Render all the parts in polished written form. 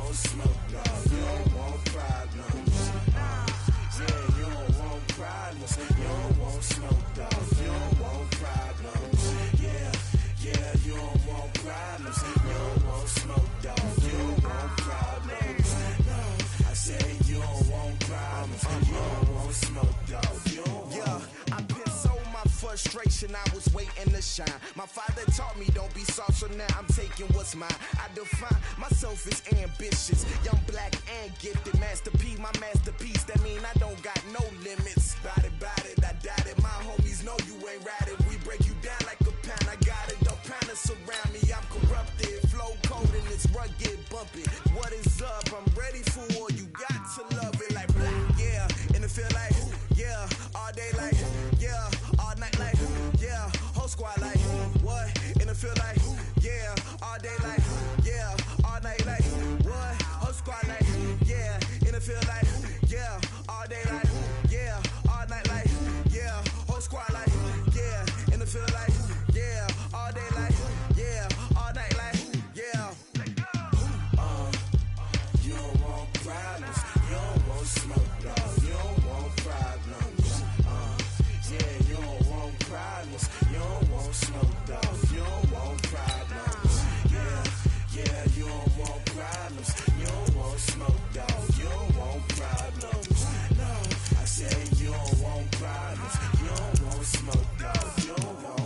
want smoke, dog. You don't want problems. Yeah, you don't want problems. You don't want smoke, dog. You don't want problems. Yeah, you don't want problems. You don't want smoke, dog. You don't want problems. No, I say you don't want problems. You don't want smoke, dog. You don't want. Yeah, I pissed so my frustration, I was waiting to shine. My father taught me don't be soft, so now I'm taking what's mine. I define myself as ambitious, young, black, and gifted. Master P, my masterpiece. That mean I don't got no limits. Bout it, I doubt it. My homies know you ain't ratted. We break you down like a pound. I got it, don't pound to surround me. I'm corrupted, flow cold and it's rugged, bumpy. What is up? I'm ready for war. You got to love it like black, yeah. And it feel like, yeah, all day like, yeah, all night like, yeah, whole squad like, what? And it feel like, yeah, all day like, yeah, all night like, what? Whole squad like, yeah, and it feel like, yeah, all day like, yeah, all night like, yeah, whole squad like, yeah, and it feel like, yeah, all day like, yeah, all night like, yeah. You don't want problems, you don't want smoke, dog. You don't want problems. Yeah, you don't want problems, you don't want smoke, dog. You don't want problems. Yeah, you don't want problems, you don't want smoke, dog. You don't want problems. No, I say you don't want problems, you don't want smoke, dog. You don't want.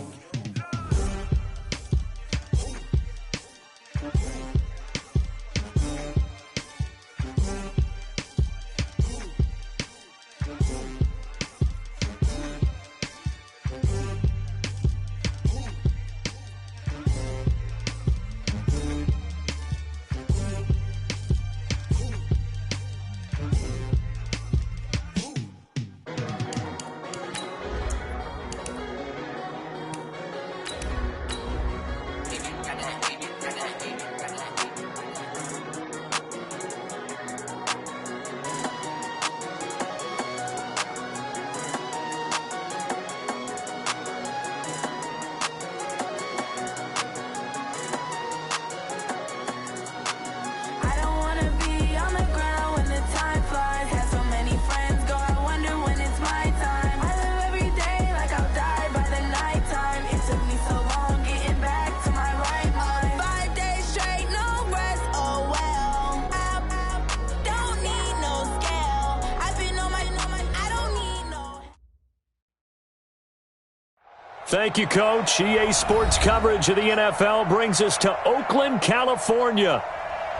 Thank you, Coach. EA Sports coverage of the NFL brings us to Oakland, California.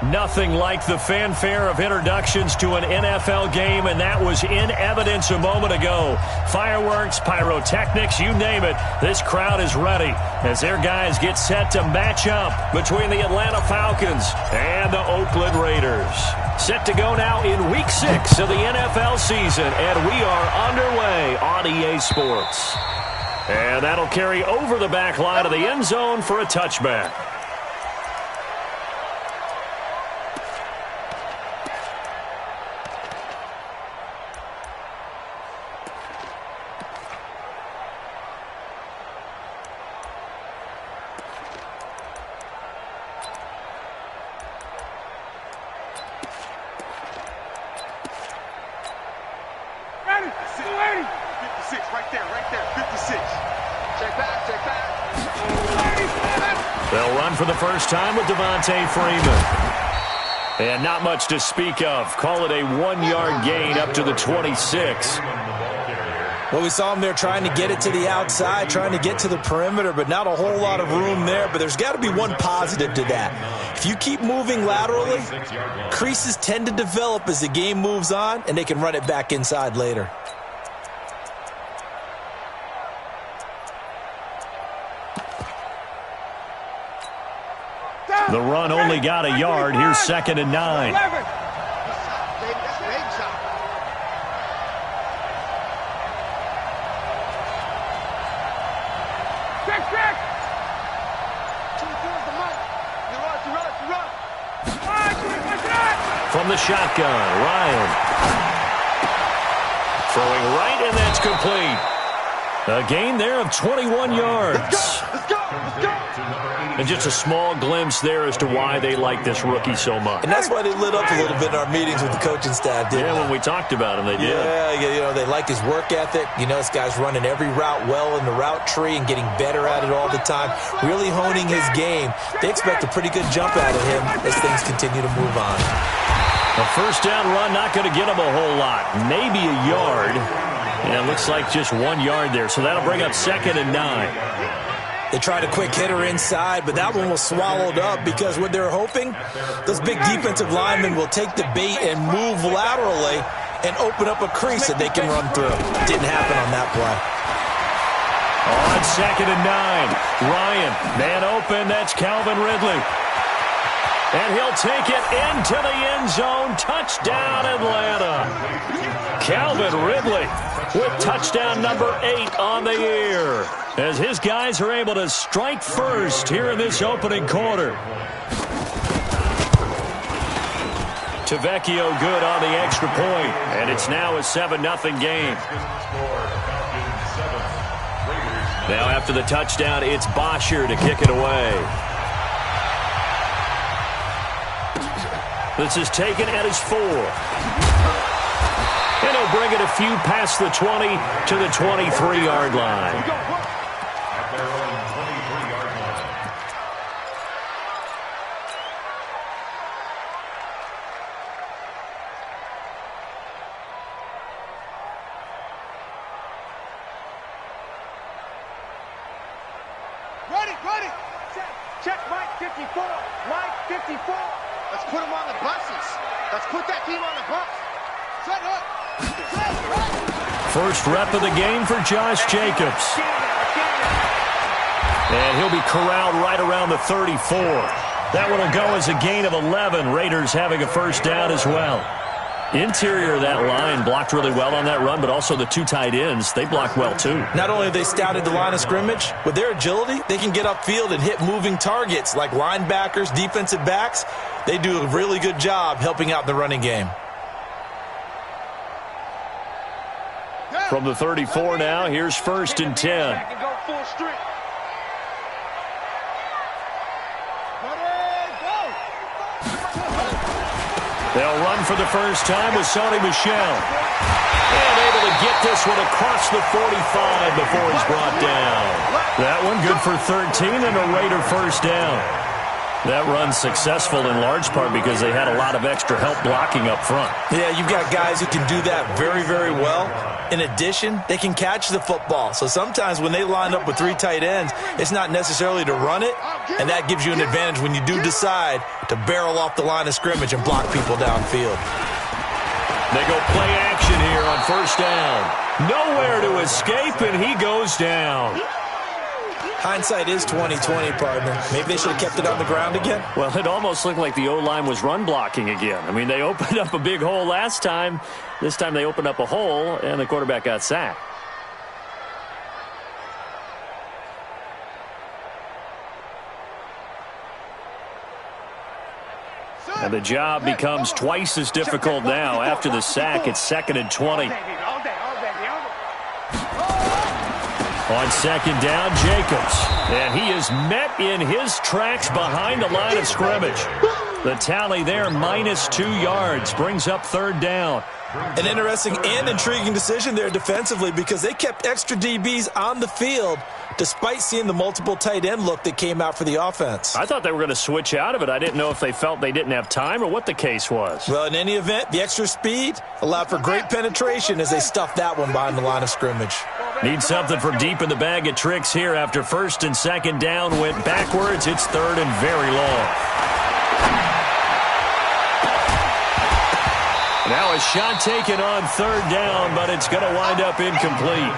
Nothing like the fanfare of introductions to an NFL game, and that was in evidence a moment ago. Fireworks, pyrotechnics, you name it. This crowd is ready as their guys get set to match up between the Atlanta Falcons and the Oakland Raiders. Set to go now in Week 6 of the NFL season, and we are underway on EA Sports. And that'll carry over the back line of the end zone for a touchback. Ready? 56, right there, 56. Check back. They'll run for the first time with Devontae Freeman. And not much to speak of. Call it a 1-yard gain up to the 26. Well, we saw him there trying to get it to the outside, trying to get to the perimeter, but not a whole lot of room there. But there's got to be one positive to that. If you keep moving laterally, creases tend to develop as the game moves on, and they can run it back inside later. The run only got a yard. Here's 2nd and 9. From the shotgun, Ryan. Throwing right, and that's complete. A gain there of 21 yards. Let's go! And just a small glimpse there as to why they like this rookie so much. And that's why they lit up a little bit in our meetings with the coaching staff, didn't they? When we talked about him, they did. Yeah, they like his work ethic. This guy's running every route well in the route tree and getting better at it all the time, really honing his game. They expect a pretty good jump out of him as things continue to move on. A first down run, not going to get him a whole lot. Maybe a yard. And it looks like just 1 yard there. So that'll bring up 2nd and 9. They tried a quick hitter inside, but that one was swallowed up because what they're hoping, those big defensive linemen will take the bait and move laterally and open up a crease that they can run through. Didn't happen on that play. On 2nd and 9, Ryan, man open, that's Calvin Ridley. And he'll take it into the end zone. Touchdown, Atlanta. Calvin Ridley with touchdown number 8 on the year, as his guys are able to strike first here in this opening quarter. Tavecchio good on the extra point, and it's now a 7-0 game. Now after the touchdown, it's Bosher to kick it away. This is taken at his 4. And he'll bring it a few past the 20 to the 23-yard line. Ready. Check Mike 54. Mike 54. Let's put him on the buses. Let's put that team on the bus. Set up. First rep of the game for Josh Jacobs. And he'll be corralled right around the 34. That one will go as a gain of 11. Raiders having a first down as well. Interior of that line blocked really well on that run, but also the 2 tight ends, they blocked well too. Not only have they scouted the line of scrimmage, with their agility, they can get upfield and hit moving targets like linebackers, defensive backs. They do a really good job helping out the running game. From the 34 now, here's 1st and 10. They'll run for the first time with Sony Michel. And able to get this one across the 45 before he's brought down. That one good for 13 and a Raider first down. That run's successful in large part because they had a lot of extra help blocking up front. Yeah, you've got guys who can do that very, very well. In addition, they can catch the football. So sometimes when they line up with 3 tight ends, it's not necessarily to run it, and that gives you an advantage when you do decide to barrel off the line of scrimmage and block people downfield. They go play action here on first down. Nowhere to escape, and he goes down. Hindsight is 20/20, partner. Maybe they should have kept it on the ground again. Well, it almost looked like the O-line was run blocking again. I mean, they opened up a big hole last time. This time they opened up a hole, and the quarterback got sacked. And the job becomes twice as difficult now. After the sack, it's 2nd and 20. On 2nd down, Jacobs. And he is met in his tracks behind the line of scrimmage. The tally there, -2 yards, brings up 3rd down. An interesting and intriguing decision there defensively because they kept extra DBs on the field despite seeing the multiple tight end look that came out for the offense. I thought they were going to switch out of it. I didn't know if they felt they didn't have time or what the case was. Well, in any event, the extra speed allowed for great penetration as they stuffed that one behind the line of scrimmage. Need something from deep in the bag of tricks here after 1st and 2nd down went backwards. It's 3rd and very long. Now a shot taken on 3rd down, but it's going to wind up incomplete.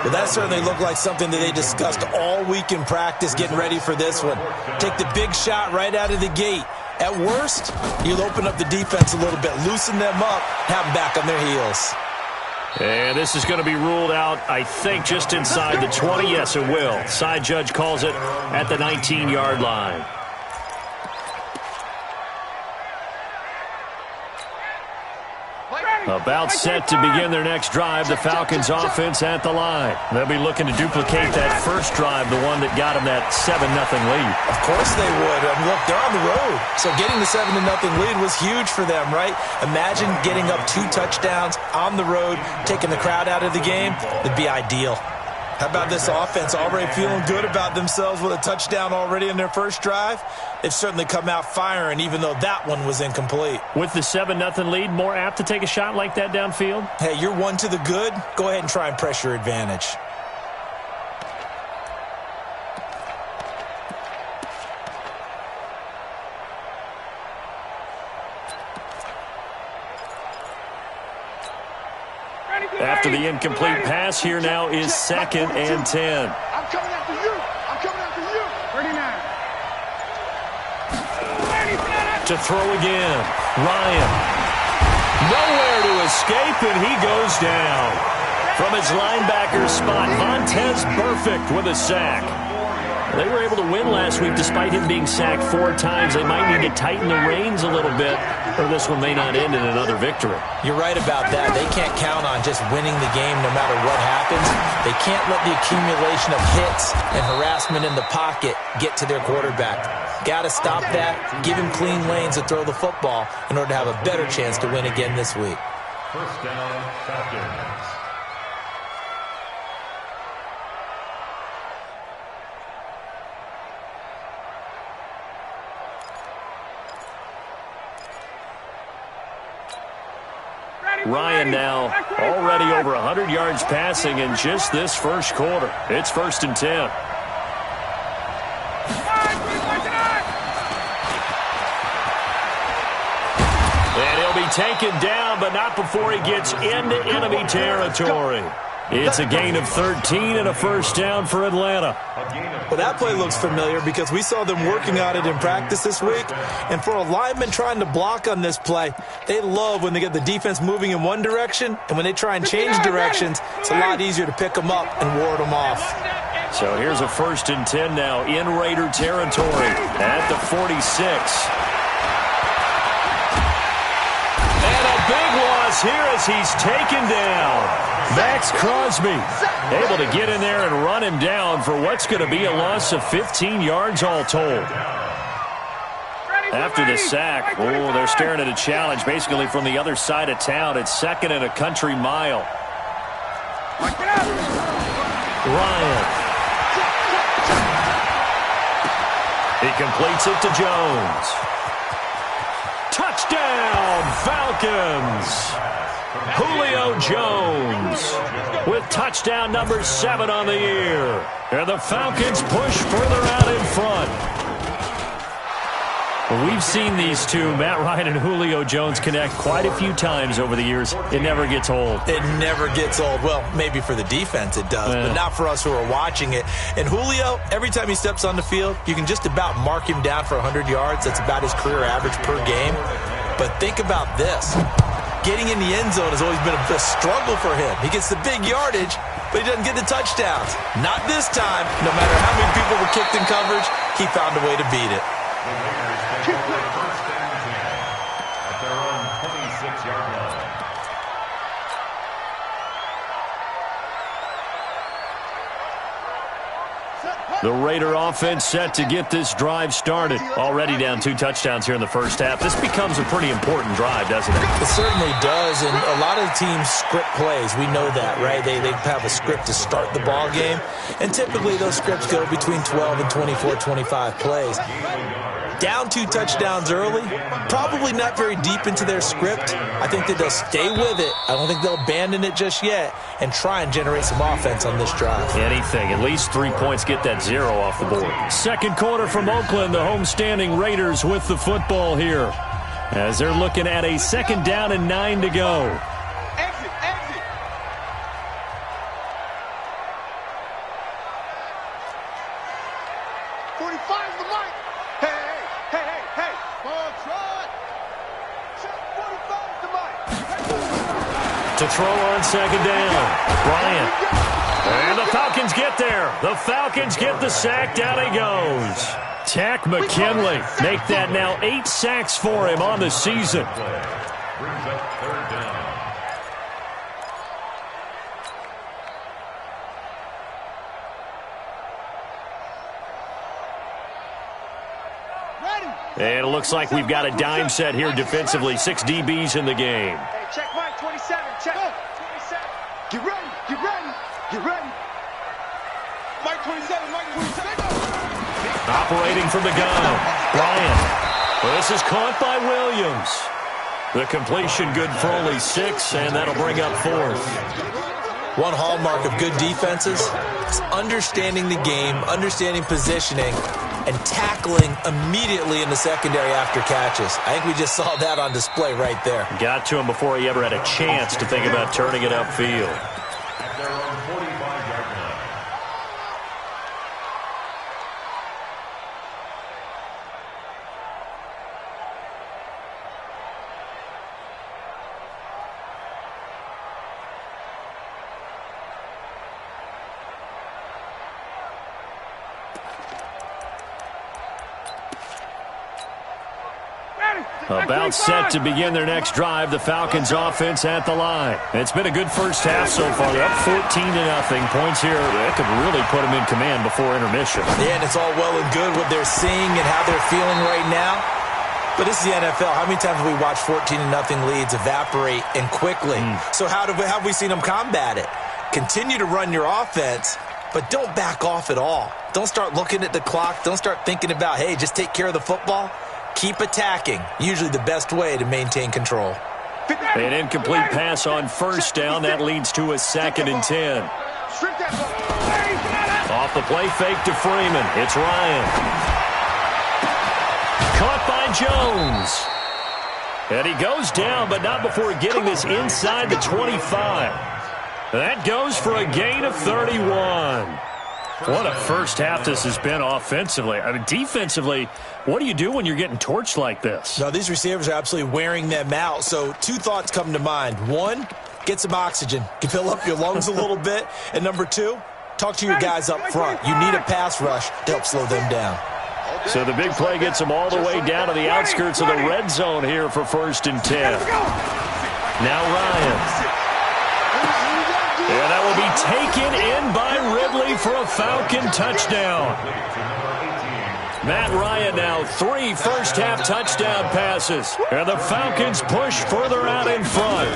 Well, that certainly looked like something that they discussed all week in practice getting ready for this one. Take the big shot right out of the gate. At worst, you'll open up the defense a little bit, loosen them up, have them back on their heels. And this is going to be ruled out, I think, just inside the 20. Yes, it will. Side judge calls it at the 19-yard line. About set to begin their next drive, the Falcons offense at the line. They'll be looking to duplicate that first drive, the one that got them that 7-0 lead. Of course they would. I mean, look, they're on the road. So getting the 7-0 lead was huge for them, right? Imagine getting up 2 touchdowns on the road, taking the crowd out of the game. It'd be ideal. How about this offense already feeling good about themselves with a touchdown already in their first drive? They've certainly come out firing, even though that one was incomplete. With the 7-0 lead, more apt to take a shot like that downfield? Hey, you're one to the good. Go ahead and try and press your advantage. After the incomplete pass, here now is 2nd and 10. I'm coming after you. I'm coming after you. 39. To throw again. Ryan. Nowhere to escape, and he goes down. From his linebacker spot, Montez Burfict with a sack. They were able to win last week despite him being sacked 4 times. They might need to tighten the reins a little bit, or this one may not end in another victory. You're right about that. They can't count on just winning the game no matter what happens. They can't let the accumulation of hits and harassment in the pocket get to their quarterback. Got to stop that, give him clean lanes to throw the football in order to have a better chance to win again this week. First down, Falcons. Ryan now already over 100 yards passing in just this first quarter. It's 1st and 10. And he'll be taken down, but not before he gets into enemy territory. It's a gain of 13 and a first down for Atlanta. Well, that play looks familiar because we saw them working on it in practice this week. And for a lineman trying to block on this play, they love when they get the defense moving in one direction. And when they try and change directions, it's a lot easier to pick them up and ward them off. So here's a 1st and 10 now in Raider territory at the 46. And a big loss here as he's taken down. Max Crosby able to get in there and run him down for what's going to be a loss of 15 yards all told. After the sack, they're staring at a challenge basically from the other side of town. It's 2nd and a country mile. Ryan. He completes it to Jones. Touchdown, Falcons! Julio Jones with touchdown number 7 on the year. And the Falcons push further out in front. Well, we've seen these two, Matt Ryan and Julio Jones, connect quite a few times over the years. It never gets old. It never gets old. Well, maybe for the defense it does, but not for us who are watching it. And Julio, every time he steps on the field, you can just about mark him down for 100 yards. That's about his career average per game. But think about this. Getting in the end zone has always been a struggle for him. He gets the big yardage, but he doesn't get the touchdowns. Not this time. No matter how many people were kicked in coverage, he found a way to beat it. The Raiders get first and 10 at their own 26-yard line. The Raider offense set to get this drive started. Already down 2 touchdowns here in the first half. This becomes a pretty important drive, doesn't it? It certainly does, and a lot of teams script plays. We know that, right? They have a script to start the ball game, and typically those scripts go between 12 and 24, 25 plays. Down 2 touchdowns early, probably not very deep into their script. I think that they'll stay with it. I don't think they'll abandon it just yet and try and generate some offense on this drive. Anything. At least 3 points, get that 0 off the board. Second quarter from Oakland, the homestanding Raiders with the football here as they're looking at a 2nd down and 9 to go. Exit, exit. 45's the mic. Hey. Ball trot. Check 45's the mic. To throw on 2nd down. Bryant. And the Falcons get there. The Falcons get the sack. Down he goes. Tack McKinley. Make that now 8 sacks for him on the season. Brings up 3rd down. And it looks like we've got a dime set here defensively. 6 DBs in the game. Hey, check Mike 27. Check 27. Get ready. Get ready. Get ready. Mike 27. Mike 27. Operating from the gun. Bryant. Well, this is caught by Williams. The completion good for only 6, and that'll bring up 4th. One hallmark of good defenses is understanding the game, understanding positioning, and tackling immediately in the secondary after catches. I think we just saw that on display right there. Got to him before he ever had a chance to think about turning it upfield. At their own 45-yard line. About set to begin their next drive, the Falcons offense at the line. It's been a good first half so far. They're up 14-0. Points here that could really put them in command before intermission. Yeah, and it's all well and good what they're seeing and how they're feeling right now. But this is the NFL. How many times have we watched 14-0 leads evaporate and quickly? So how have we seen them combat it? Continue to run your offense, but don't back off at all. Don't start looking at the clock. Don't start thinking about, hey, just take care of the football. Keep attacking. Usually the best way to maintain control. An incomplete pass on first down. That leads to a 2nd and 10. Off the play fake to Freeman. It's Ryan. Caught by Jones. And he goes down, but not before getting this inside the 25. That goes for a gain of 31. What a first half this has been offensively. I mean, defensively, what do you do when you're getting torched like this? No, these receivers are absolutely wearing them out. So 2 thoughts come to mind. 1, get some oxygen. Fill up your lungs a little bit. And number 2, talk to your guys up front. You need a pass rush to help slow them down. So the big play gets them all the way down to the outskirts of the red zone here for 1st and 10. Now Ryan. And that will be taken in by Ridley for a Falcon touchdown. Matt Ryan now 3 first-half touchdown passes. And the Falcons push further out in front.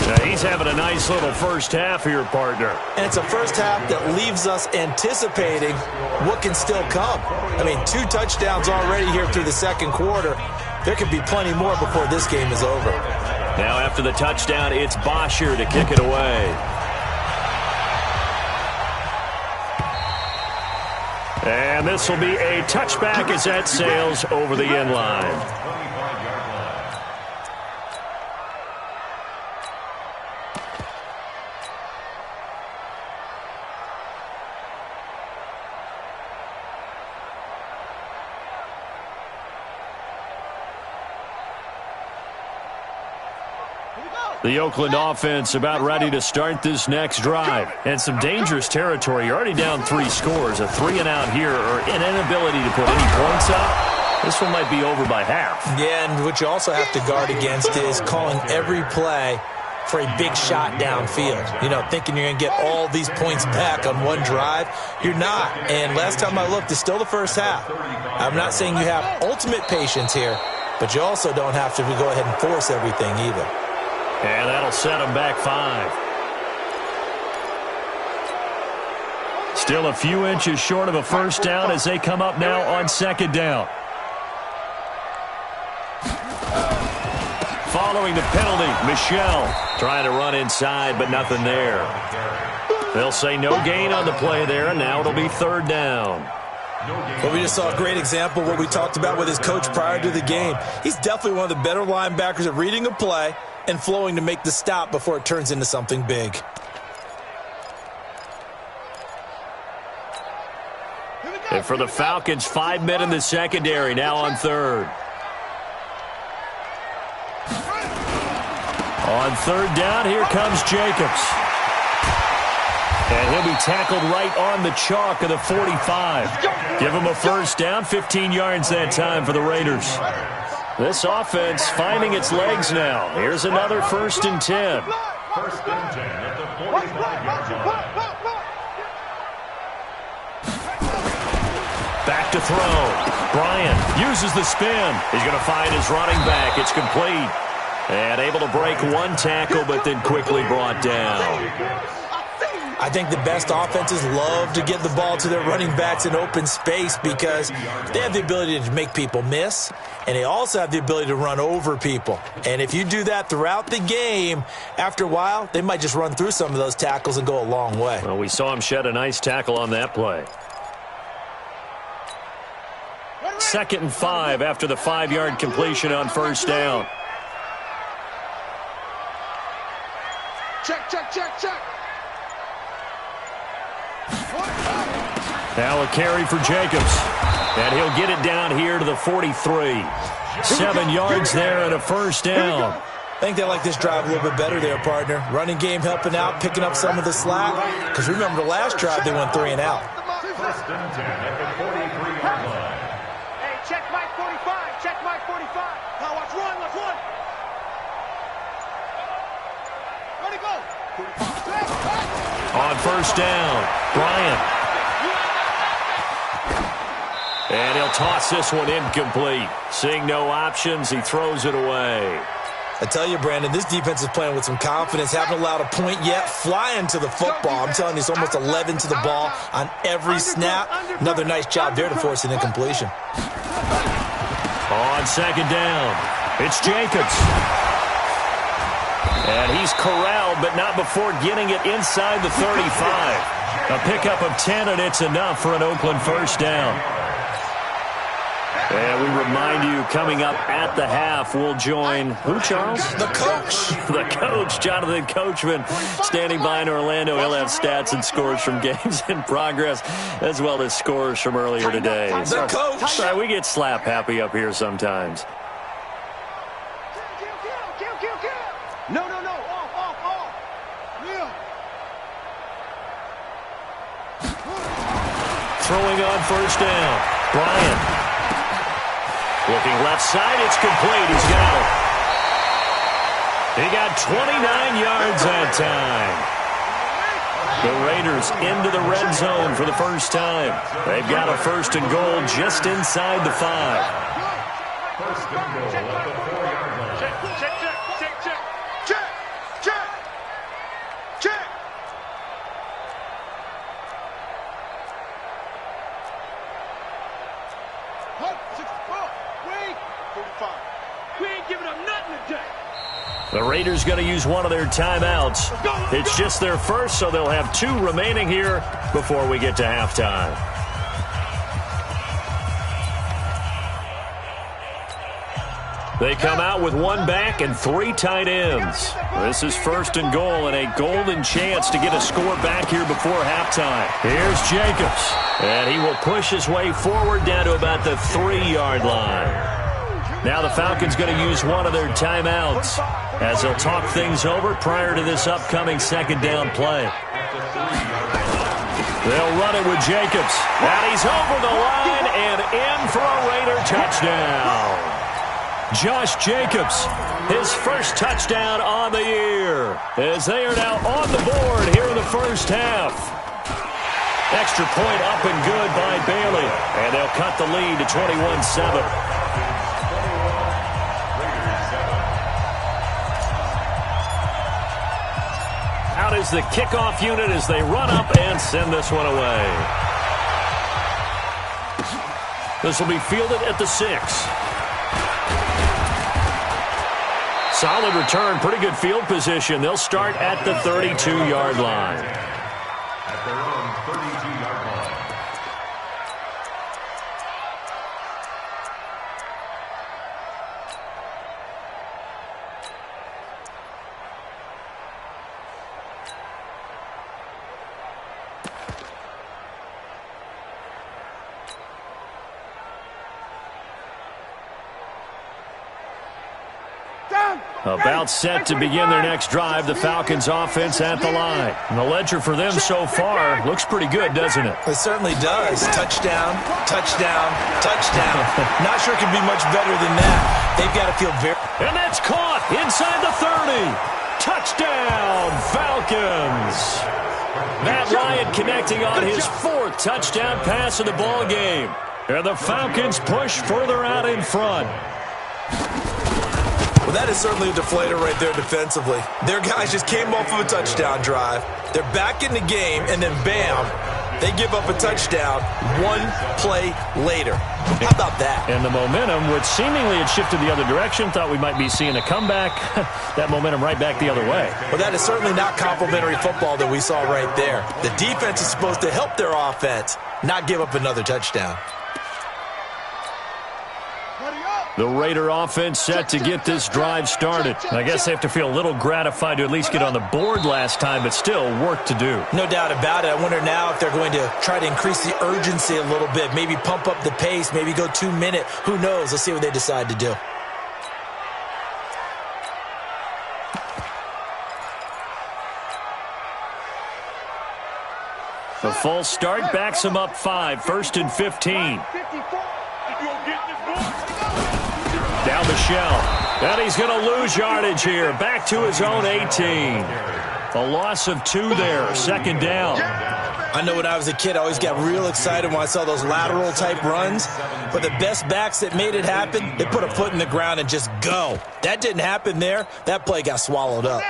Now he's having a nice little first half here, partner. And it's a first half that leaves us anticipating what can still come. I mean, 2 touchdowns already here through the second quarter. There could be plenty more before this game is over. Now after the touchdown, it's Bosher to kick it away. And this will be a touchback as that sails over the end line. The Oakland offense about ready to start this next drive. And some dangerous territory. You're already down 3 scores. A 3-and-out here or an inability to put any points up. This one might be over by half. Yeah, and what you also have to guard against is calling every play for a big shot downfield. You know, thinking you're going to get all these points back on one drive. You're not. And last time I looked, it's still the first half. I'm not saying you have ultimate patience here, but you also don't have to go ahead and force everything either. And that'll set them back 5. Still a few inches short of a first down as they come up now on 2nd down. Following the penalty, Michel trying to run inside, but nothing there. They'll say no gain on the play there, and now it'll be 3rd down. Well, we just saw a great example of what we talked about with his coach prior to the game. He's definitely one of the better linebackers at reading a play and flowing to make the stop before it turns into something big. And for the Falcons, 5 men in the secondary, now on 3rd. On 3rd down, here comes Jacobs. And he'll be tackled right on the chalk of the 45. Give him a first down, 15 yards that time for the Raiders. This offense finding its legs now. Here's another 1st and 10. 1st and 10 at the 45-yard line. Back back to throw. Bryant uses the spin. He's going to find his running back. It's complete. And able to break one tackle, but then quickly brought down. I think the best offenses love to get the ball to their running backs in open space because they have the ability to make people miss, and they also have the ability to run over people. And if you do that throughout the game, after a while, they might just run through some of those tackles and go a long way. Well, we saw him shed a nice tackle on that play. 2nd and 5 after the 5-yard completion on first down. Check, check, check, check. Now a carry for Jacobs. And he'll get it down here to the 43. 7 yards there and a first down. I think they like this drive a little bit better there, partner. Running game helping out, picking up some of the slack. Because remember, the last drive they went 3 and out. 1st and 10 at the 43-yard line. Hey, check Mike 45. Check Mike 45. Now watch run, watch run. Ready, go. On first down, Bryant. And he'll toss this one incomplete. Seeing no options, he throws it away. I tell you, Brandon, this defense is playing with some confidence. Haven't allowed a point yet. Flying to the football. I'm telling you, it's almost 11 to the ball on every snap. Another nice job there to force an incompletion. On 2nd down, it's Jacobs. And he's corralled, but not before getting it inside the 35. A pickup of 10, and it's enough for an Oakland first down. And we remind you, coming up at the half, we'll join, who, Charles? The coach. The coach, Jonathan Coachman, standing by in Orlando. He'll have stats and scores from games in progress, as well as scores from earlier today. The coach. Sorry, we get slap happy up here sometimes. No, no, no. Off. Yeah. Throwing on first down, Bryant. Looking left side, it's complete. He's got it. He got 29 yards that time. The Raiders into the red zone for the first time. They've got a 1st and goal just inside the 5. 1st and goal at the 4-yard line. Check. We ain't giving up nothing today. The Raiders going to use one of their timeouts. It's just their first, so they'll have 2 remaining here before we get to halftime. They come out with 1 back and 3 tight ends. This is 1st and goal and a golden chance to get a score back here before halftime. Here's Jacobs, and he will push his way forward down to about the 3-yard line. Now the Falcons going to use one of their timeouts as they'll talk things over prior to this upcoming 2nd down play. They'll run it with Jacobs, and he's over the line and in for a Raider touchdown. Josh Jacobs, his first touchdown on the year, as they are now on the board here in the first half. Extra point up and good by Bailey, and they'll cut the lead to 21-7. Out is the kickoff unit as they run up and send this one away. This will be fielded at the 6. Solid return, pretty good field position. They'll start at the 32-yard line. At their own 32-yard line. About set to begin their next drive, the Falcons offense at the line. And the ledger for them so far looks pretty good, doesn't it? It certainly does. Touchdown, touchdown, touchdown. Not sure it could be much better than that. They've got to feel very... And that's caught inside the 30. Touchdown, Falcons. Matt Ryan connecting on his 4th touchdown pass of the ball game. And the Falcons push further out in front. Well, that is certainly a deflator right there defensively. Their guys just came off of a touchdown drive. They're back in the game, and then bam, they give up a touchdown one play later. How about that? And the momentum, which seemingly had shifted the other direction, thought we might be seeing a comeback. That momentum right back the other way. Well, that is certainly not complimentary football that we saw right there. The defense is supposed to help their offense, not give up another touchdown. The Raider offense set to get this drive started. I guess they have to feel a little gratified to at least get on the board last time, but still work to do. No doubt about it. I wonder now if they're going to try to increase the urgency a little bit, maybe pump up the pace, maybe go 2 minute. Who knows? Let's see what they decide to do. The false start backs him up 5, 1st and 15. Down the shell. And he's going to lose yardage here. Back to his own 18. A loss of 2 there. 2nd down. I know when I was a kid, I always got real excited when I saw those lateral type runs. But the best backs that made it happen, they put a foot in the ground and just go. That didn't happen there. That play got swallowed up.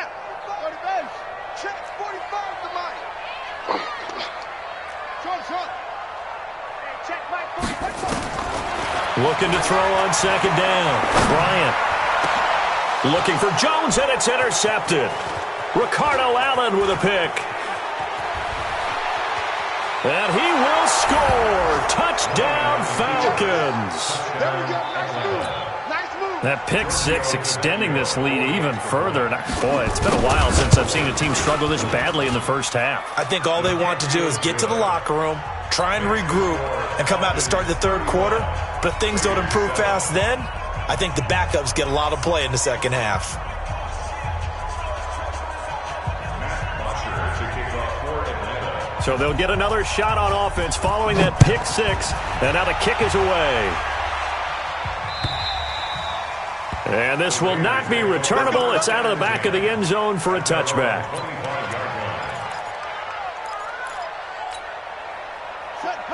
Looking to throw on 2nd down. Bryant looking for Jones, and it's intercepted. Ricardo Allen with a pick. And he will score. Touchdown, Falcons. There we go. Nice move. Nice move. That pick 6 extending this lead even further. And boy, it's been a while since I've seen a team struggle this badly in the first half. I think all they want to do is get to the locker room, try and regroup, and come out to start the 3rd quarter. But if things don't improve fast then, I think the backups get a lot of play in the 2nd half. So they'll get another shot on offense following that pick 6. And now the kick is away. And this will not be returnable. It's out of the back of the end zone for a touchback.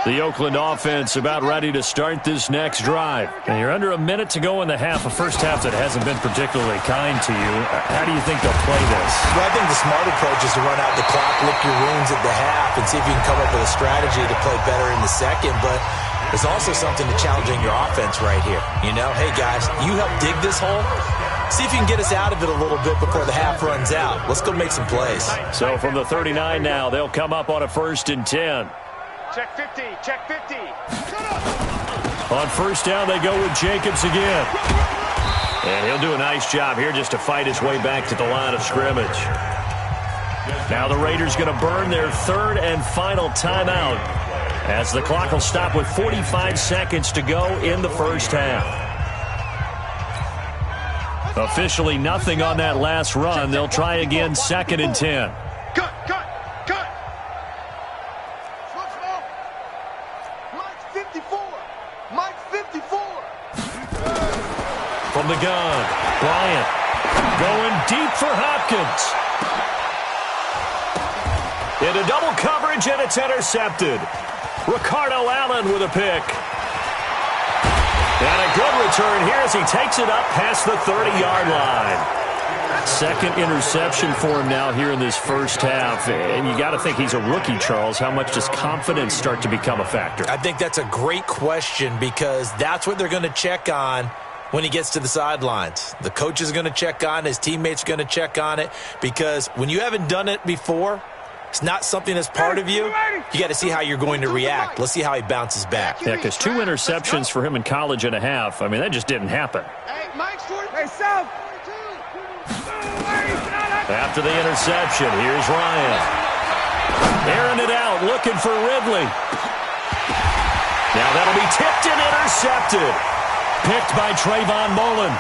The Oakland offense about ready to start this next drive. And you're under a minute to go in the half, a first half that hasn't been particularly kind to you. How do you think they'll play this? Well, I think the smart approach is to run out the clock, lick your wounds at the half, and see if you can come up with a strategy to play better in the second. But there's also something to challenging your offense right here. You know, hey, guys, you help dig this hole. See if you can get us out of it a little bit before the half runs out. Let's go make some plays. So from the 39 now, they'll come up on a 1st and 10. Check 50. Check 50. On 1st down, they go with Jacobs again. And he'll do a nice job here just to fight his way back to the line of scrimmage. Now the Raiders going to burn their 3rd and final timeout as the clock will stop with 45 seconds to go in the first half. Officially nothing on that last run. They'll try again 2nd and 10. Cut. Mike 54. Mike 54. From the gun, Bryant going deep for Hopkins. Into double coverage, and it's intercepted. Ricardo Allen with a pick. And a good return here as he takes it up past the 30-yard line. 2nd interception for him now here in this first half. And you got to think he's a rookie, Charles. How much does confidence start to become a factor? I think that's a great question because that's what they're going to check on when he gets to the sidelines. The coach is going to check on it. His teammates are going to check on it because when you haven't done it before, it's not something that's part of you. You got to see how you're going to react. Let's see how he bounces back. Yeah, because 2 interceptions for him in college and a half. I mean, that just didn't happen. Hey, Mike's 40. Hey, South. After the interception, here's Ryan. Airing it out, looking for Ridley. Now that'll be tipped and intercepted. Picked by Trayvon Mullen.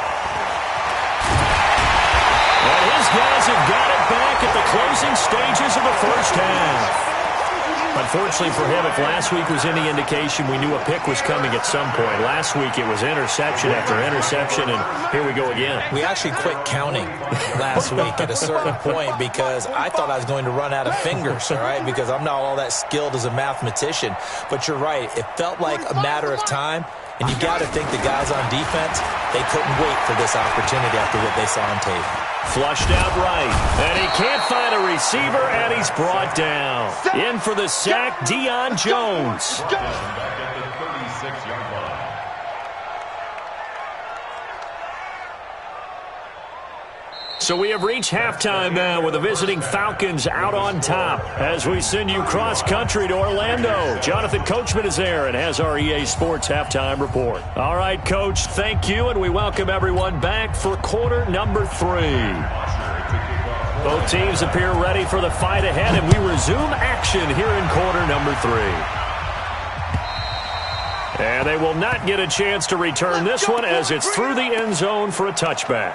And his guys have got it back at the closing stages of the first half. Unfortunately for him, if last week was any indication, we knew a pick was coming at some point. Last week it was interception after interception, and here we go again. We actually quit counting last week at a certain point because I thought I was going to run out of fingers, all right, because I'm not all that skilled as a mathematician. But you're right. It felt like a matter of time, and you got to think the guys on defense, they couldn't wait for this opportunity after what they saw on tape. Flushed out right, and he can't find a receiver, and he's brought down. In for the sack, Deion Jones. Back at the 36-yard line. So we have reached halftime now with the visiting Falcons out on top as we send you cross-country to Orlando. Jonathan Coachman is there and has our EA Sports halftime report. All right, Coach, thank you, and we welcome everyone back for quarter number 3. Both teams appear ready for the fight ahead, and we resume action here in quarter number 3. And they will not get a chance to return this one as it's through the end zone for a touchback.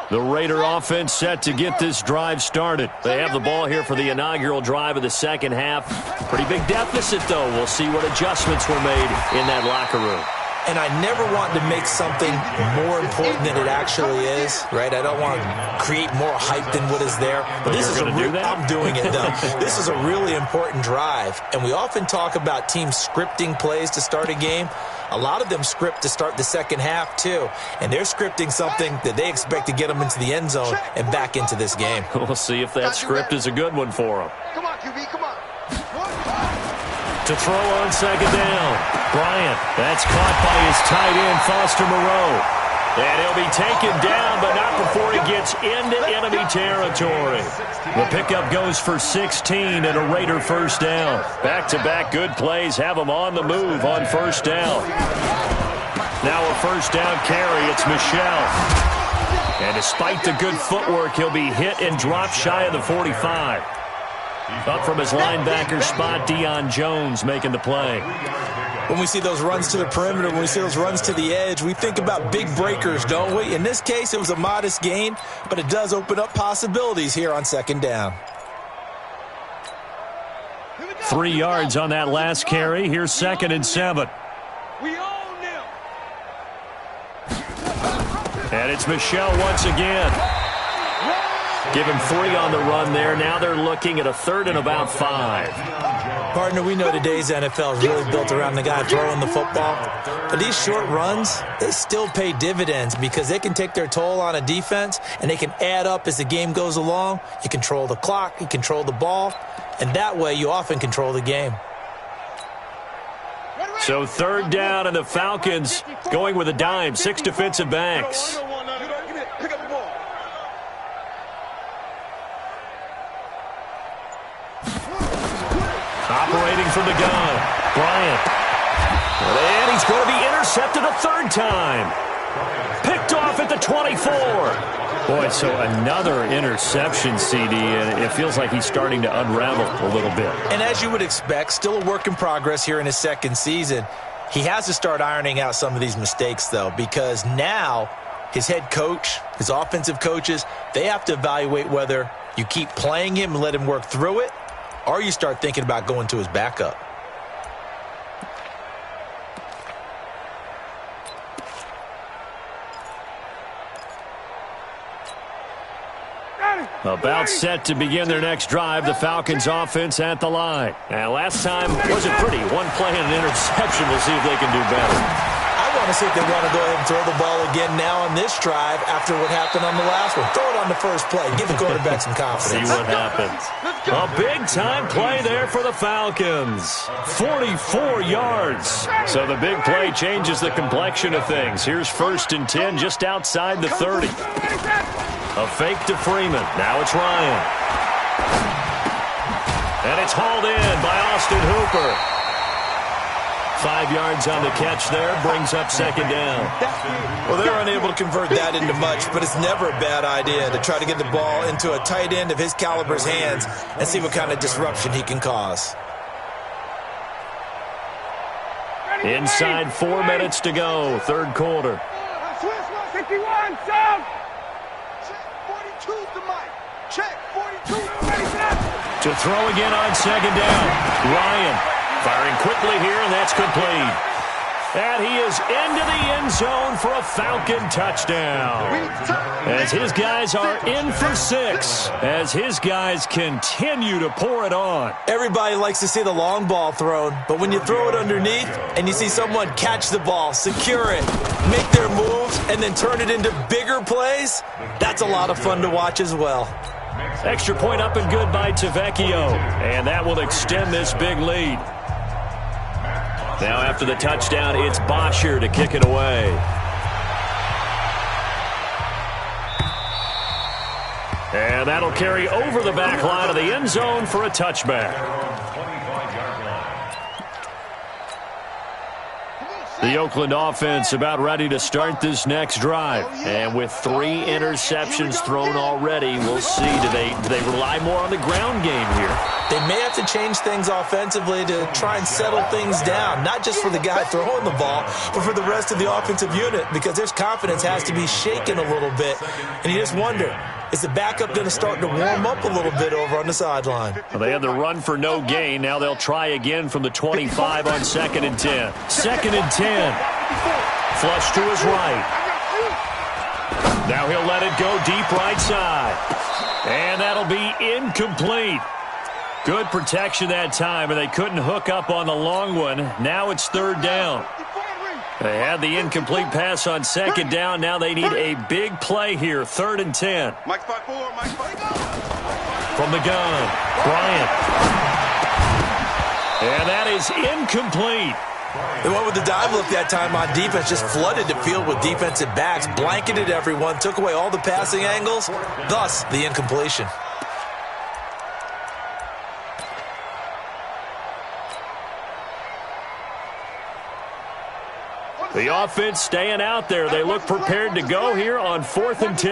The Raider offense set to get this drive started. They have the ball here for the inaugural drive of the second half. Pretty big deficit, though. We'll see what adjustments were made in that locker room. And I never want to make something more important than it actually is, right? I don't want to create more hype than what is there. But this is I'm doing it, though. This is a really important drive. And we often talk about teams scripting plays to start a game. A lot of them script to start the second half, too. And they're scripting something that they expect to get them into the end zone and back into this game. We'll see if that script is a good one for them. Come on, QB, come on. To throw on second down. Bryant, that's caught by his tight end, Foster Moreau. And he'll be taken down, but not before he gets into enemy territory. The pickup goes for 16 and a Raider first down. Back-to-back good plays have him on the move on first down. Now a first down carry, it's Michel. And despite the good footwork, he'll be hit and dropped shy of the 45. Up from his linebacker spot, Deion Jones making the play. When we see those runs to the perimeter, when we see those runs to the edge, we think about big breakers, don't we? In this case, it was a modest gain, but it does open up possibilities here on second down. 3 yards on that last carry. Here's 2nd and 7. We own them. And it's Michel once again. Give him 3 on the run there. Now they're looking at a 3rd and about 5. Partner, we know today's NFL is really built around the guy throwing the football. But these short runs, they still pay dividends because they can take their toll on a defense and they can add up as the game goes along. You control the clock, you control the ball, and that way you often control the game. So 3rd down, and the Falcons going with a dime. 6 defensive backs. Operating from the gun, Bryant. And he's going to be intercepted a 3rd time. Picked off at the 24. Boy, so another interception, CD, and it feels like he's starting to unravel a little bit. And as you would expect, still a work in progress here in his second season. He has to start ironing out some of these mistakes, though, because now his head coach, his offensive coaches, they have to evaluate whether you keep playing him and let him work through it, or you start thinking about going to his backup. About set to begin their next drive, the Falcons offense at the line. And last time wasn't pretty. 1 play and an interception. We'll see if they can do better. I want to see if they want to go ahead and throw the ball again now on this drive after what happened on the last one. Throw it on the first play. Give the quarterback some confidence. See what happens. A big-time play there for the Falcons. 44 yards. So the big play changes the complexion of things. Here's 1st and 10 just outside the 30. A fake to Freeman. Now it's Ryan. And it's hauled in by Austin Hooper. 5 yards on the catch there. Brings up 2nd down. Well, they're unable to convert that into much, but it's never a bad idea to try to get the ball into a tight end of his caliber's hands and see what kind of disruption he can cause. Inside 4 minutes to go, third quarter. 51, sound. Check 42 to Mike. Check 42. To throw again on second down. Ryan firing quickly here, and that's complete. And he is into the end zone for a Falcon touchdown. As his guys are in for 6. As his guys continue to pour it on. Everybody likes to see the long ball thrown, but when you throw it underneath and you see someone catch the ball, secure it, make their moves, and then turn it into bigger plays, that's a lot of fun to watch as well. Extra point up and good by Tavecchio. And that will extend this big lead. Now after the touchdown, it's Bosher to kick it away. And that'll carry over the back line of the end zone for a touchback. The Oakland offense about ready to start this next drive. And with 3 interceptions thrown already, we'll see. Do they rely more on the ground game here? They may have to change things offensively to try and settle things down, not just for the guy throwing the ball, but for the rest of the offensive unit, because their confidence has to be shaken a little bit. And you just wonder, is the backup going to start to warm up a little bit over on the sideline? Well, they had the run for no gain. Now they'll try again from the 25 on 2nd and 10. 2nd and 10. Flush to his right. Now he'll let it go deep right side. And that'll be incomplete. Good protection that time, and they couldn't hook up on the long one. Now it's 3rd down. They had the incomplete pass on 2nd down. Now they need a big play here, 3rd and 10. Mike 5-4, Mike 5-4. From the gun, Bryant. And that is incomplete. They went with the dive look that time on defense, just flooded the field with defensive backs, blanketed everyone, took away all the passing angles, thus the incompletion. The offense staying out there. They look prepared to go here on 4th and 10.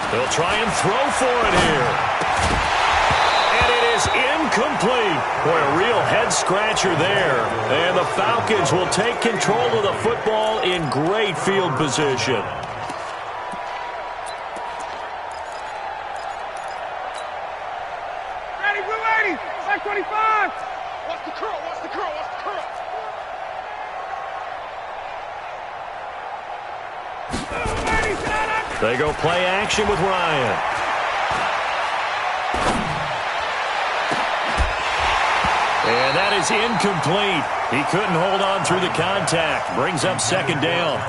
They'll try and throw for it here. And it is incomplete. Boy, a real head-scratcher there. And the Falcons will take control of the football in great field position. Ready, blue 80, 525. Watch the curl, watch the curl, watch the curl. They go play action with Ryan. And that is incomplete. He couldn't hold on through the contact. Brings up 2nd down.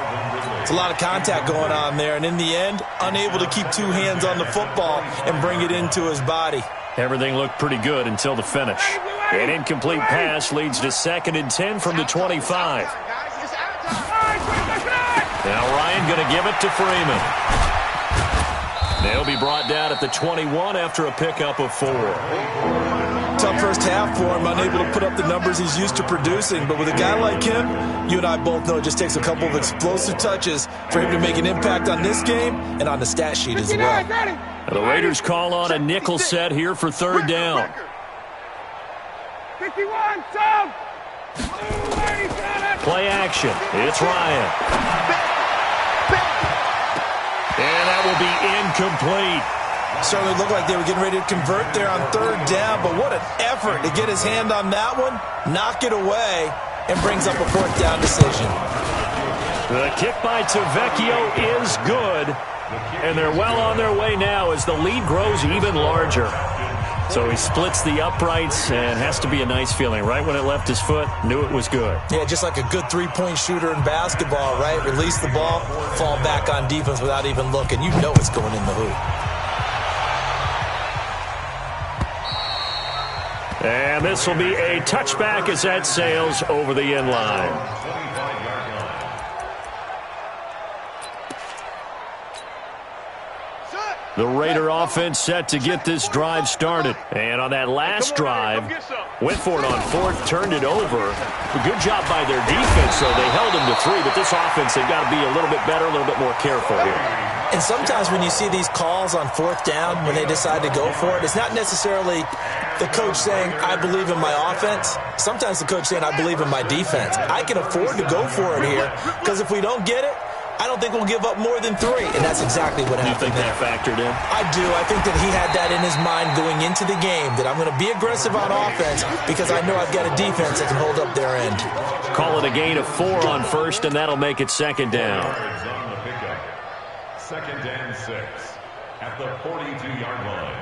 It's a lot of contact going on there, and in the end, unable to keep 2 hands on the football and bring it into his body. Everything looked pretty good until the finish. An incomplete pass leads to 2nd and 10 from the 25. Now Ryan going to give it to Freeman. They'll be brought down at the 21 after a pickup of 4. Tough first half for him, unable to put up the numbers he's used to producing. But with a guy like him, you and I both know it just takes a couple of explosive touches for him to make an impact on this game and on the stat sheet as well. The Raiders call on a nickel set here for 3rd down. 51, Tom. Play action. It's Ryan. And that will be incomplete. Certainly looked like they were getting ready to convert there on 3rd down, but what an effort to get his hand on that one, knock it away, and brings up a 4th down decision. The kick by Tavecchio is good, and they're well on their way now as the lead grows even larger. So he splits the uprights, and has to be a nice feeling. Right when it left his foot, knew it was good. Yeah, just like a good 3-point shooter in basketball, right? Release the ball, fall back on defense without even looking. You know it's going in the hoop. And this will be a touchback as that sails over the end line. The Raider offense set to get this drive started. And on that last drive, went for it on 4th, turned it over. A good job by their defense, though. They held them to 3, but this offense, they've got to be a little bit better, a little bit more careful here. And sometimes when you see these calls on fourth down, when they decide to go for it, it's not necessarily the coach saying, I believe in my offense. Sometimes the coach saying, I believe in my defense. I can afford to go for it here because if we don't get it, I don't think we'll give up more than 3, and that's exactly what happened. You think that factored in? I do. I think that he had that in his mind going into the game, that I'm going to be aggressive on offense because I know I've got a defense that can hold up their end. Call it a gain of 4 on first, and that'll make it second down. Second and 6 at the 42-yard line.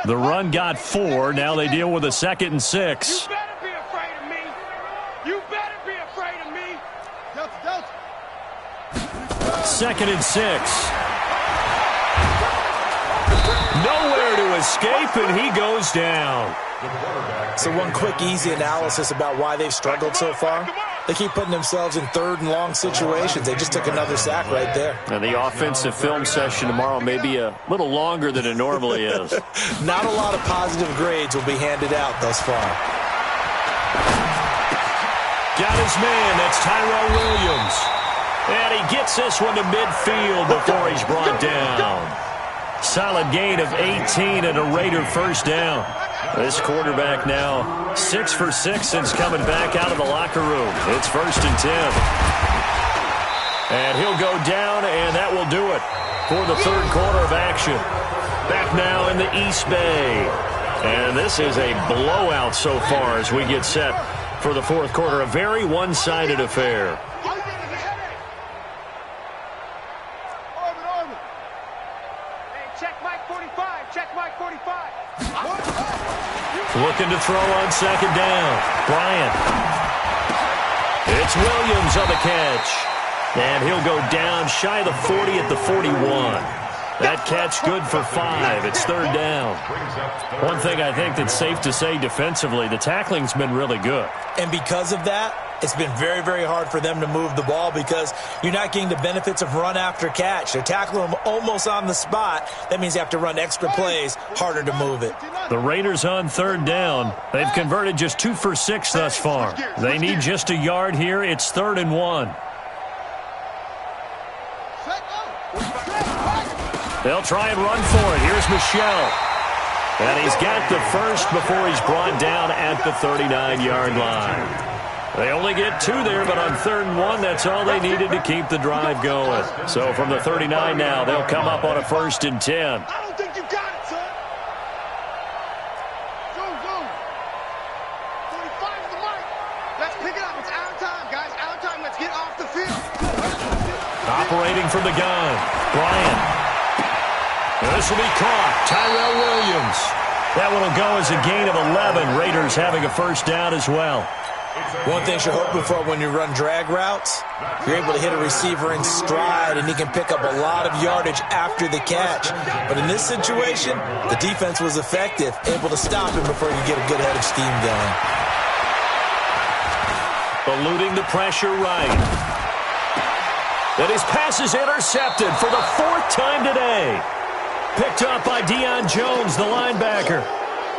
The run got 4. Now they deal with a 2nd and 6. You better be afraid of me. You better be afraid of me. Delta. 2nd and 6. Nowhere to escape, and he goes down. So one quick, easy analysis about why they've struggled so far. They keep putting themselves in 3rd and long situations. They just took another sack right there. And the offensive film session tomorrow may be a little longer than it normally is. Not a lot of positive grades will be handed out thus far. Got his man. That's Tyrell Williams. And he gets this one to midfield before he's brought down. Solid gain of 18 and a Raider first down. This quarterback now 6 for 6 since coming back out of the locker room. It's 1st and 10. And he'll go down, and that will do it for the 3rd quarter of action. Back now in the East Bay. And this is a blowout so far as we get set for the 4th quarter. A very one-sided affair. Looking to throw on 2nd down. Bryant. It's Williams on the catch. And he'll go down shy of the 40 at the 41. That catch good for 5. It's 3rd down. One thing I think that's safe to say defensively, the tackling's been really good. And because of that, it's been very, very hard for them to move the ball because you're not getting the benefits of run after catch. They're tackling them almost on the spot. That means you have to run extra plays, harder to move it. The Raiders on 3rd down. They've converted just 2 for 6 thus far. They need just a yard here. It's 3rd and 1. They'll try and run for it. Here's Michelle. And he's got the first before he's brought down at the 39-yard line. They only get 2 there, but on 3rd and 1, that's all they needed to keep the drive going. So from the 39 now, they'll come up on a 1st and 10. I don't think you got it, son. Zoom. 45 is the mark. Let's pick it up. It's out of time, guys. Out of time. Let's get off the field. Operating from the gun, Bryant. This will be caught. Tyrell Williams. That one will go as a gain of 11. Raiders having a first down as well. One thing you're hoping for when you run drag routes, you're able to hit a receiver in stride, and he can pick up a lot of yardage after the catch. But in this situation, the defense was effective, able to stop him before you get a good head of steam going. Eluding the pressure right. And his pass is intercepted for the 4th time today. Picked up by Deion Jones, the linebacker.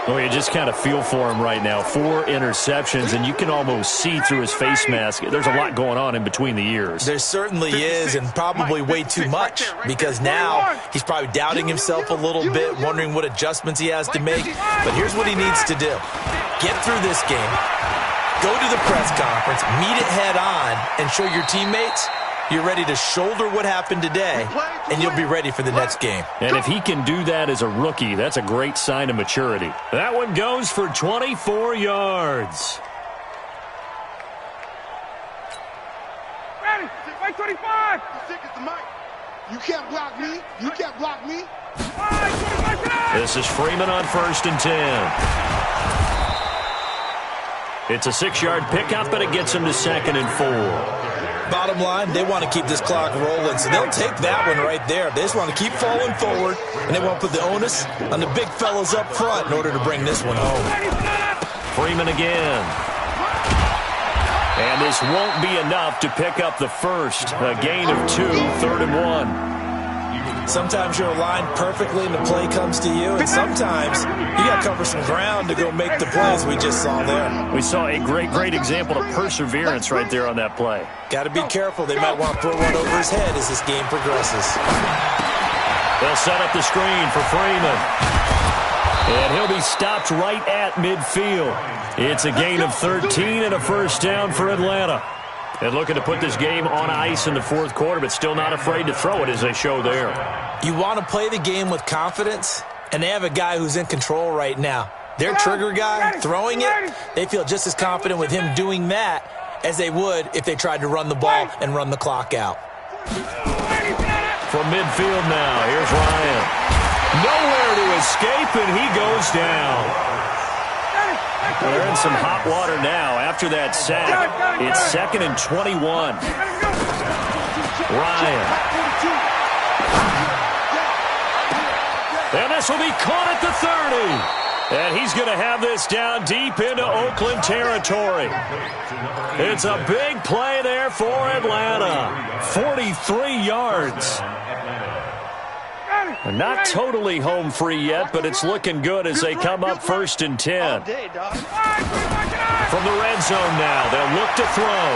Oh, you just kind of feel for him right now. 4 interceptions, and you can almost see through his face mask. There's a lot going on in between the ears. There certainly is, and probably way too much, because now he's probably doubting himself a little bit, wondering what adjustments he has to make. But here's what he needs to do. Get through this game, go to the press conference, meet it head on, and show your teammates you're ready to shoulder what happened today, and you'll be ready for the next game. And if he can do that as a rookie, that's a great sign of maturity. That one goes for 24 yards. Ready? Mike 25. You can't block me. You can't block me. This is Freeman on 1st and 10. It's a 6-yard pickup, but it gets him to 2nd and 4. Bottom line, they want to keep this clock rolling, so they'll take that one right there. They just want to keep falling forward, and they want to put the onus on the big fellas up front in order to bring this one home. Freeman again. And this won't be enough to pick up the first. A gain of 2, 3rd and 1. Sometimes you're aligned perfectly and the play comes to you, and sometimes you got to cover some ground to go make the plays we just saw there. We saw a great example of perseverance right there on that play. Got to be careful. They might want to throw one over his head as this game progresses. They'll set up the screen for Freeman. And he'll be stopped right at midfield. It's a gain of 13 and a first down for Atlanta. And looking to put this game on ice in the fourth quarter, but still not afraid to throw it as they show there. You want to play the game with confidence, and they have a guy who's in control right now. Their trigger guy throwing it, they feel just as confident with him doing that as they would if they tried to run the ball and run the clock out. From midfield now, here's Ryan. Nowhere to escape, and he goes down. They're in some hot water now after that sack. It's 2nd and 21. Ryan. And this will be caught at the 30. And he's going to have this down deep into Oakland territory. It's a big play there for Atlanta. 43 yards. Not totally home free yet, but it's looking good as they come up 1st and 10. From the red zone now, they'll look to throw.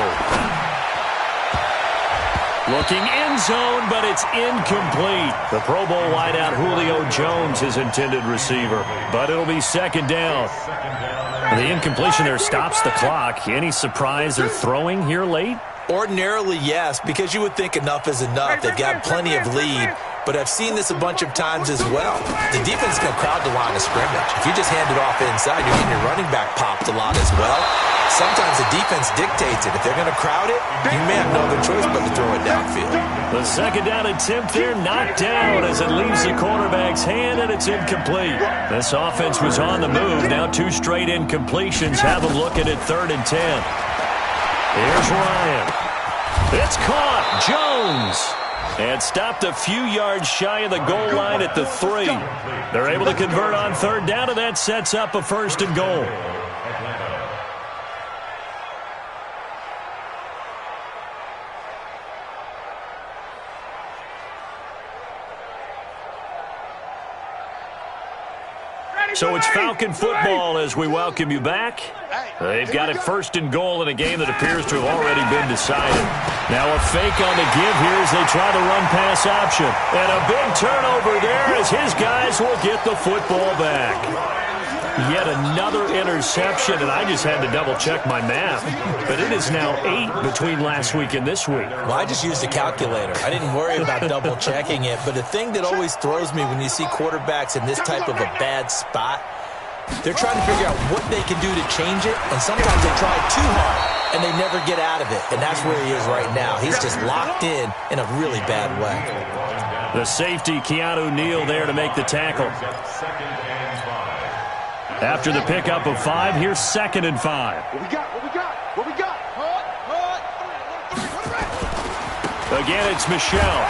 Looking end zone, but it's incomplete. The Pro Bowl wideout Julio Jones, his intended receiver. But it'll be 2nd down. The incompletion there stops the clock. Any surprise they're throwing here late? Ordinarily, yes, because you would think enough is enough. They've got plenty of lead. But I've seen this a bunch of times as well. The defense can crowd the line of scrimmage. If you just hand it off inside, you're getting your running back popped a lot as well. Sometimes the defense dictates it. If they're going to crowd it, you may have no other choice but to throw it downfield. The 2nd down attempt there knocked down as it leaves the quarterback's hand, and it's incomplete. This offense was on the move. Now 2 straight incompletions have them looking at 3rd and 10. Here's Ryan. It's caught. Jones. And stopped a few yards shy of the goal line at the 3. They're able to convert on 3rd down, and that sets up a 1st and goal. So it's Falcon football as we welcome you back. They've got it 1st and goal in a game that appears to have already been decided. Now a fake on the give here as they try the run-pass option. And a big turnover there as his guys will get the football back. Yet another interception, and I just had to double-check my math. But it is now 8 between last week and this week. Well, I just used a calculator. I didn't worry about double-checking it. But the thing that always throws me when you see quarterbacks in this type of a bad spot, they're trying to figure out what they can do to change it, and sometimes they try too hard, and they never get out of it. And that's where he is right now. He's just locked in a really bad way. The safety, Keanu Neal, there to make the tackle. After the pickup of 5, here's 2nd and 5. What we got? What we got? Again, it's Michelle.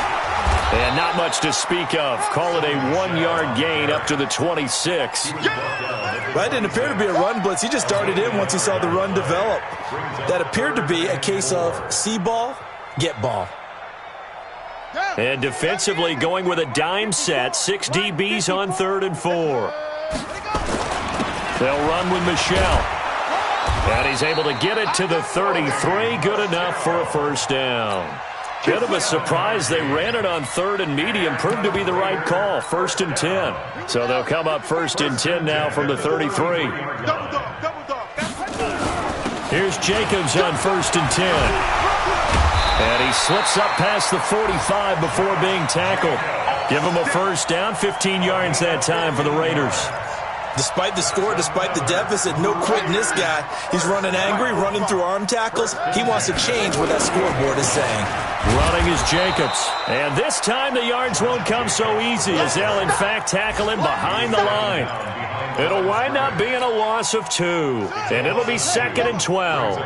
And not much to speak of. Call it a 1-yard gain up to the 26. That didn't appear to be a run blitz. He just darted in once he saw the run develop. That appeared to be a case of see ball, get ball. And defensively going with a dime set. 6 DBs on 3rd and 4. They'll run with Michelle. And he's able to get it to the 33. Good enough for a 1st down. Bit of a surprise. They ran it on 3rd and medium. Proved to be the right call. 1st and 10. So they'll come up 1st and 10 now from the 33. Here's Jacobs on 1st and 10. And he slips up past the 45 before being tackled. Give him a 1st down. 15 yards that time for the Raiders. Despite the score, despite the deficit, no quitting this guy. He's running angry, running through arm tackles. He wants to change what that scoreboard is saying. Running is Jacobs. And this time the yards won't come so easy as they'll, in fact, tackle him behind the line. It'll wind up being a loss of 2. And it'll be 2nd and 12.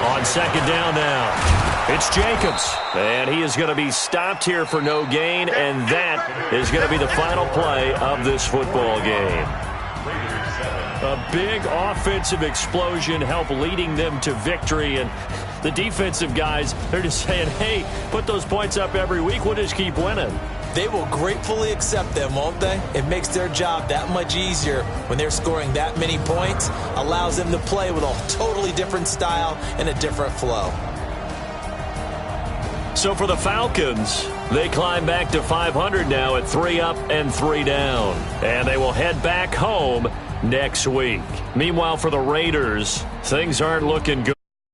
On 2nd down now. It's Jacobs, and he is going to be stopped here for no gain, and that is going to be the final play of this football game. A big offensive explosion helped leading them to victory. And the defensive guys, they're just saying, hey, put those points up every week. We'll just keep winning. They will gratefully accept them, won't they? It makes their job that much easier when they're scoring that many points. Allows them to play with a totally different style and a different flow. So for the Falcons, they climb back to 500 now at 3 up and 3 down. And they will head back home next week. Meanwhile, for the Raiders, things aren't looking good.